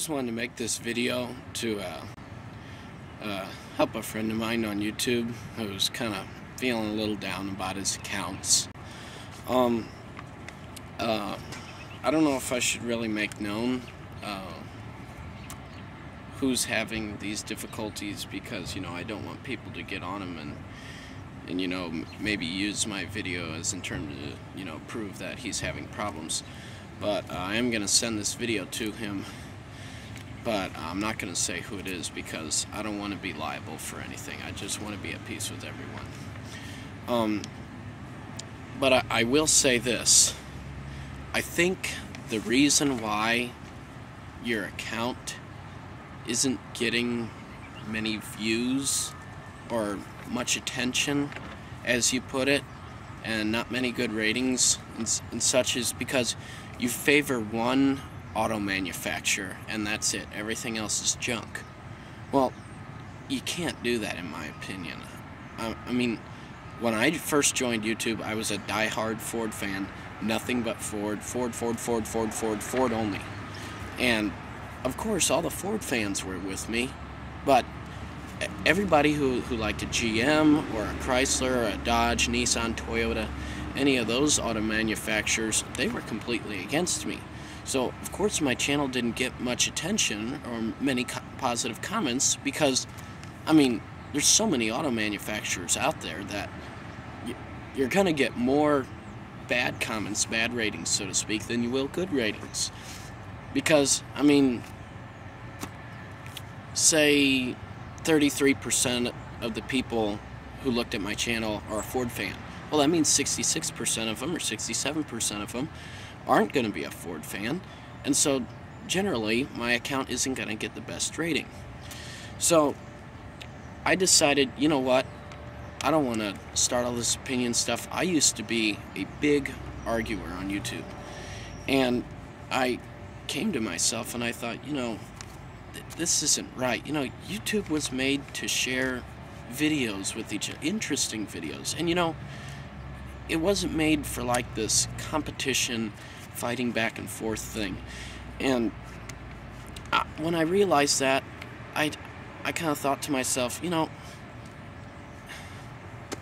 just wanted to make this video to help a friend of mine on YouTube who's kind of feeling a little down about his accounts. I don't know if I should really make known who's having these difficulties, because I don't want people to get on him and maybe use my video as in terms to prove that he's having problems. But I am going to send this video to him, but I'm not going to say who it is because I don't want to be liable for anything. I just want to be at peace with everyone. But I will say this. I think the reason why your account isn't getting many views or much attention, as you put it, and not many good ratings and such, is because you favor one auto manufacturer and that's it. Everything else is junk. Well, you can't do that, in my opinion. I mean, when I first joined YouTube, I was a die-hard Ford fan. Nothing but Ford only. And of course all the Ford fans were with me, but everybody who liked a GM or a Chrysler or a Dodge, Nissan, Toyota, any of those auto manufacturers, they were completely against me. So of course my channel didn't get much attention or many positive comments, because I mean, there's so many auto manufacturers out there that you're gonna get more bad comments, bad ratings, so to speak, than you will good ratings. Because I mean, say 33% of the people who looked at my channel are a Ford fan. Well, that means 66% of them or 67% of them aren't going to be a Ford fan. And so generally my account isn't going to get the best rating. So I decided, you know what, I don't want to start all this opinion stuff. I used to be a big arguer on YouTube, and I came to myself and I thought, this isn't right. YouTube was made to share videos with each other, interesting videos. And it wasn't made for like this competition, fighting back and forth thing. And when I realized that, I kind of thought to myself,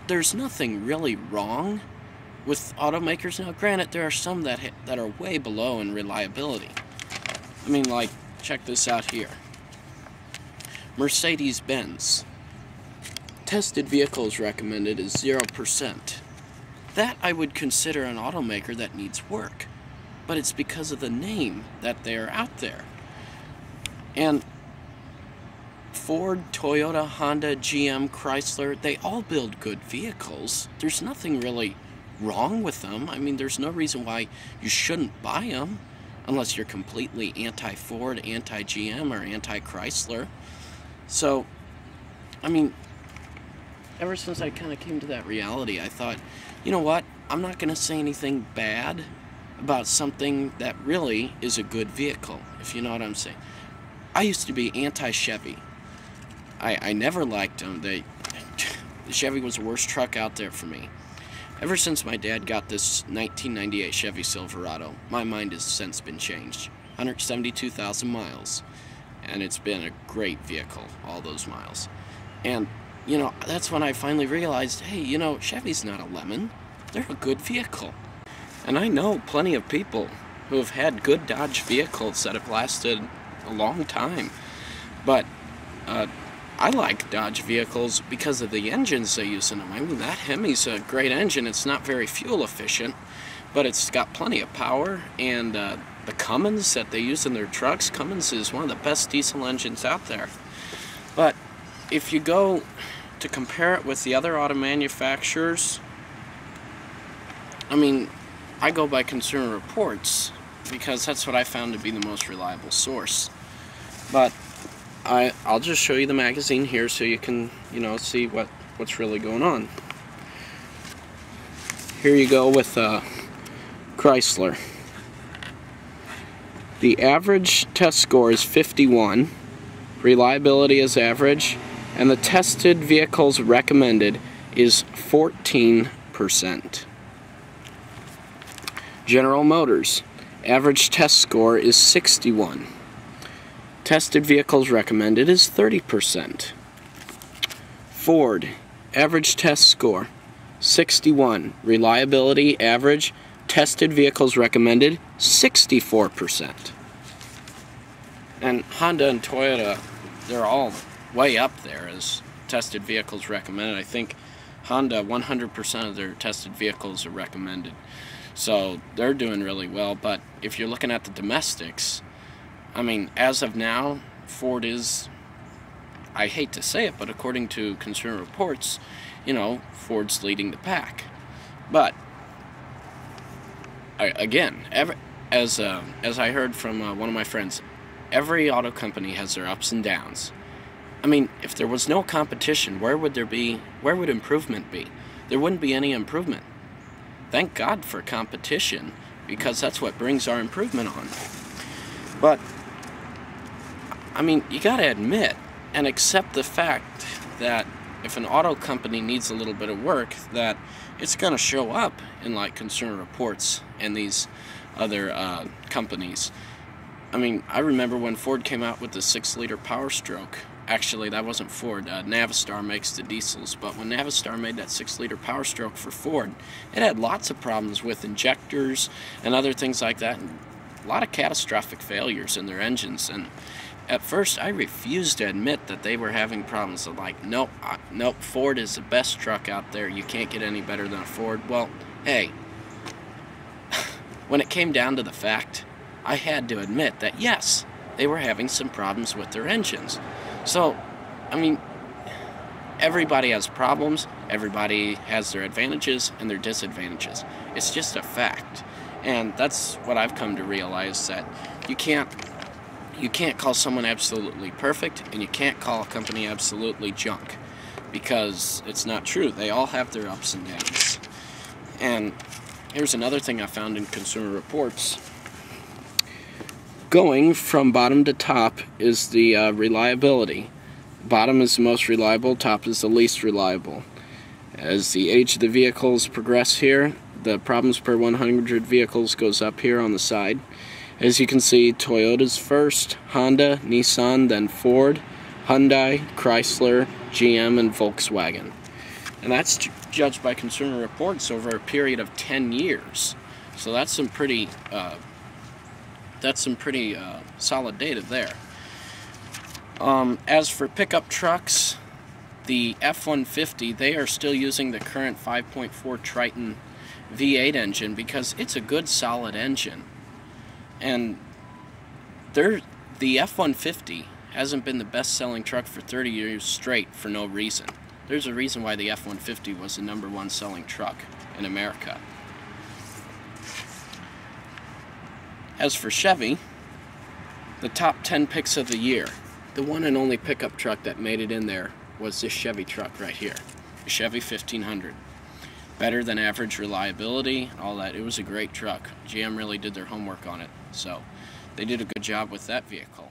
there's nothing really wrong with automakers. Now, granted, there are some that are way below in reliability. I mean, like, check this out here. Mercedes-Benz. Tested vehicles recommended is 0%. That I would consider an automaker that needs work. But it's because of the name that they're out there. And Ford, Toyota, Honda, GM, Chrysler, they all build good vehicles. There's nothing really wrong with them. I mean, there's no reason why you shouldn't buy them, unless you're completely anti-Ford, anti-GM, or anti-Chrysler. So, I mean, ever since I kind of came to that reality, I thought, you know what, I'm not going to say anything bad about something that really is a good vehicle, if you know what I'm saying. I used to be anti-Chevy. I never liked them. The Chevy was the worst truck out there for me. Ever since my dad got this 1998 Chevy Silverado, my mind has since been changed. 172,000 miles. And it's been a great vehicle, all those miles. And, that's when I finally realized, hey, Chevy's not a lemon. They're a good vehicle. And I know plenty of people who have had good Dodge vehicles that have lasted a long time. But I like Dodge vehicles because of the engines they use in them. I mean, that Hemi's a great engine. It's not very fuel efficient, but it's got plenty of power. And the Cummins that they use in their trucks, Cummins is one of the best diesel engines out there. But if you go to compare it with the other auto manufacturers, I mean, I go by Consumer Reports because that's what I found to be the most reliable source. But I'll just show you the magazine here so you can, see what's really going on. Here you go with Chrysler. The average test score is 51, reliability is average, and the tested vehicles recommended is 14%. General Motors, average test score is 61. Tested vehicles recommended is 30%. Ford, average test score, 61. Reliability, average. Tested vehicles recommended, 64%. And Honda and Toyota, they're all way up there as tested vehicles recommended. I think Honda, 100% of their tested vehicles are recommended. So they're doing really well. But if you're looking at the domestics, I mean, as of now, Ford is, I hate to say it, but according to Consumer Reports, you know, Ford's leading the pack. But again, as I heard from one of my friends, every auto company has their ups and downs. I mean, if there was no competition, where would improvement be? There wouldn't be any improvement. Thank God for competition, because that's what brings our improvement on. But I mean, you gotta admit and accept the fact that if an auto company needs a little bit of work, that it's gonna show up in like Consumer Reports and these other companies. I mean, I remember when Ford came out with the 6-liter Power Stroke. Actually, that wasn't Ford. Navistar makes the diesels, but when Navistar made that 6-liter Power Stroke for Ford, it had lots of problems with injectors and other things like that, and a lot of catastrophic failures in their engines. And at first, I refused to admit that they were having problems. So like, nope, Ford is the best truck out there. You can't get any better than a Ford. Well, hey, when it came down to the fact, I had to admit that yes, they were having some problems with their engines. So, I mean, everybody has problems, everybody has their advantages and their disadvantages. It's just a fact. And that's what I've come to realize, that you can't call someone absolutely perfect, and you can't call a company absolutely junk, because it's not true. They all have their ups and downs. And here's another thing I found in Consumer Reports. Going from bottom to top is the reliability. Bottom is the most reliable, top is the least reliable. As the age of the vehicles progress here, the problems per 100 vehicles goes up here on the side. As you can see, Toyota's first, Honda, Nissan, then Ford, Hyundai, Chrysler, GM, and Volkswagen. And that's judged by Consumer Reports over a period of 10 years. So that's some pretty solid data there. As for pickup trucks, the F-150, they are still using the current 5.4 Triton V8 engine because it's a good solid engine. And the F-150 hasn't been the best-selling truck for 30 years straight for no reason. There's a reason why the F-150 was the #1 selling truck in America. As for Chevy, the top 10 picks of the year, the one and only pickup truck that made it in there was this Chevy truck right here, the Chevy 1500. Better than average reliability, all that. It was a great truck. GM really did their homework on it, so they did a good job with that vehicle.